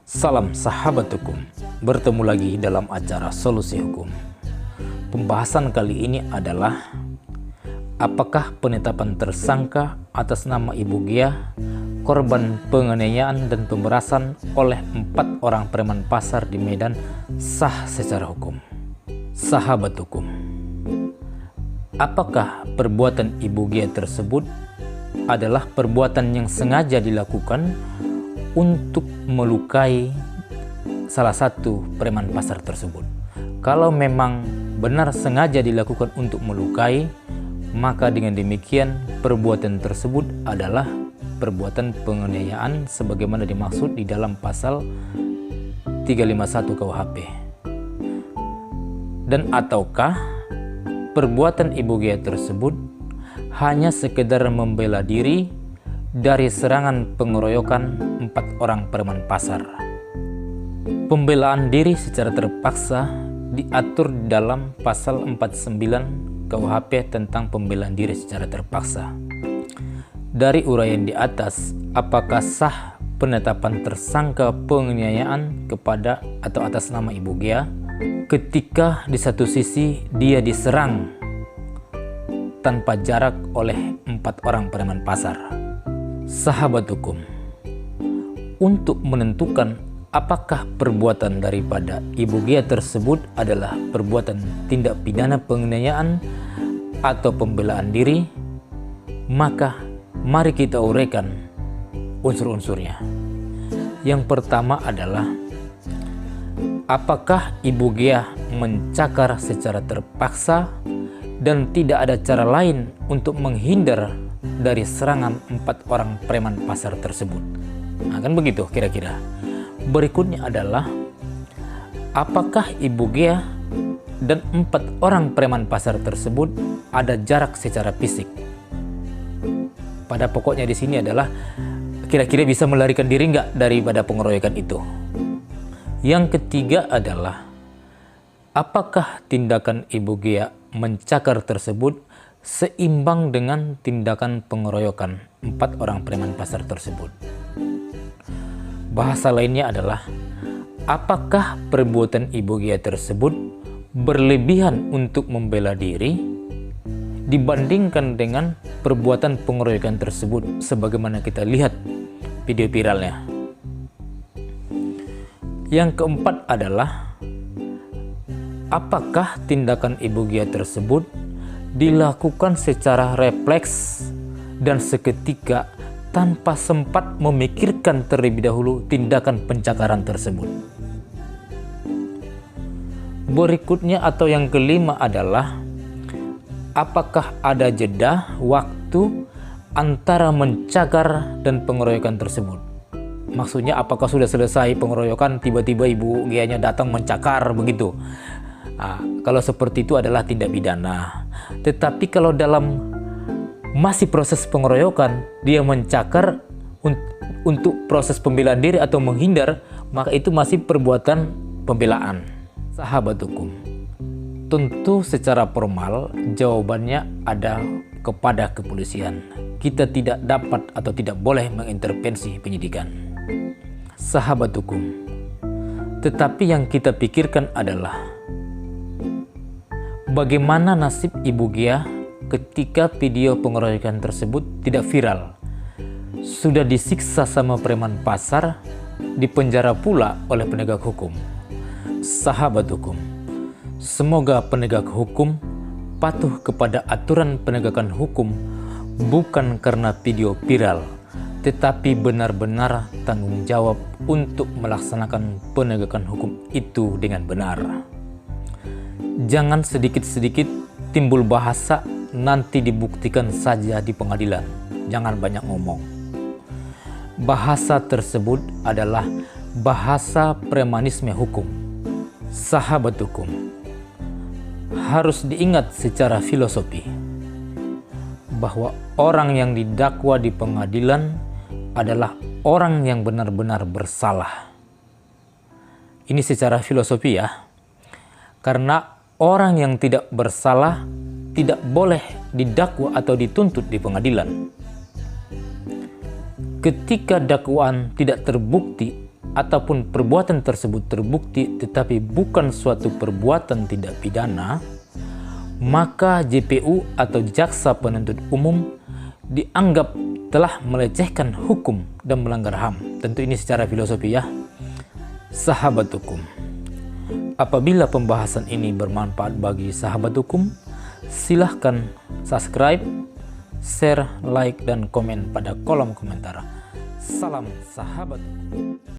Salam sahabat hukum, bertemu lagi dalam acara Solusi Hukum. Pembahasan kali ini adalah apakah penetapan tersangka atas nama Ibu Gia, korban penganiayaan dan pemerasan oleh 4 orang preman pasar di Medan sah secara hukum. Sahabat hukum, apakah perbuatan Ibu Gia tersebut adalah perbuatan yang sengaja dilakukan untuk melukai salah satu preman pasar tersebut? Kalau memang benar sengaja dilakukan untuk melukai, maka dengan demikian perbuatan tersebut adalah perbuatan penganiayaan sebagaimana dimaksud di dalam pasal 351 KUHP. Dan ataukah perbuatan Ibu Gia tersebut hanya sekedar membela diri dari serangan pengeroyokan 4 orang preman pasar? Pembelaan diri secara terpaksa diatur dalam pasal 49 KUHP tentang pembelaan diri secara terpaksa. Dari uraian di atas, apakah sah penetapan tersangka penganiayaan kepada atau atas nama Ibu Gia ketika di satu sisi dia diserang tanpa jarak oleh 4 orang preman pasar? Sahabat hukum, untuk menentukan apakah perbuatan daripada Ibu Gia tersebut adalah perbuatan tindak pidana penganiayaan atau pembelaan diri, maka mari kita uraikan unsur-unsurnya. Yang pertama adalah apakah Ibu Gia mencakar secara terpaksa dan tidak ada cara lain untuk menghindar dari serangan 4 orang preman pasar tersebut? Nah, kan begitu kira-kira. Berikutnya adalah apakah Ibu Gia dan 4 orang preman pasar tersebut ada jarak secara fisik? Pada pokoknya di sini adalah kira-kira bisa melarikan diri nggak daripada pengeroyokan itu. Yang ketiga adalah apakah tindakan Ibu Gia mencakar tersebut seimbang dengan tindakan pengeroyokan 4 orang preman pasar tersebut? Bahasa lainnya adalah apakah perbuatan Ibu Gia tersebut berlebihan untuk membela diri dibandingkan dengan perbuatan pengeroyokan tersebut sebagaimana kita lihat video viralnya. Yang keempat adalah apakah tindakan Ibu Gia tersebut dilakukan secara refleks dan seketika tanpa sempat memikirkan terlebih dahulu tindakan pencakaran tersebut. Berikutnya atau yang kelima adalah apakah ada jeda waktu antara mencakar dan pengeroyokan tersebut? Maksudnya apakah sudah selesai pengeroyokan tiba-tiba Ibu Gia-nya datang mencakar begitu? Nah, kalau seperti itu adalah tindak pidana. Tetapi kalau dalam masih proses pengeroyokan dia mencakar untuk proses pembelaan diri atau menghindar, maka itu masih perbuatan pembelaan. Sahabat hukum, tentu secara formal jawabannya ada kepada kepolisian. Kita tidak dapat atau tidak boleh mengintervensi penyidikan. Sahabat hukum, tetapi yang kita pikirkan adalah bagaimana nasib Ibu Gia ketika video pengeroyokan tersebut tidak viral? Sudah disiksa sama preman pasar, dipenjara pula oleh penegak hukum. Sahabat hukum, semoga penegak hukum patuh kepada aturan penegakan hukum bukan karena video viral, tetapi benar-benar tanggung jawab untuk melaksanakan penegakan hukum itu dengan benar. Jangan sedikit-sedikit timbul bahasa nanti dibuktikan saja di pengadilan. Jangan banyak ngomong. Bahasa tersebut adalah bahasa premanisme hukum. Sahabat hukum, harus diingat secara filosofi bahwa orang yang didakwa di pengadilan adalah orang yang benar-benar bersalah. Ini secara filosofi ya. Karena orang yang tidak bersalah tidak boleh didakwa atau dituntut di pengadilan. Ketika dakwaan tidak terbukti ataupun perbuatan tersebut terbukti tetapi bukan suatu perbuatan tidak pidana, maka JPU atau Jaksa Penuntut Umum dianggap telah melecehkan hukum dan melanggar HAM. Tentu ini secara filosofi ya, sahabat hukum. Apabila pembahasan ini bermanfaat bagi sahabat hukum, silahkan subscribe, share, like, dan komen pada kolom komentar. Salam sahabat hukum.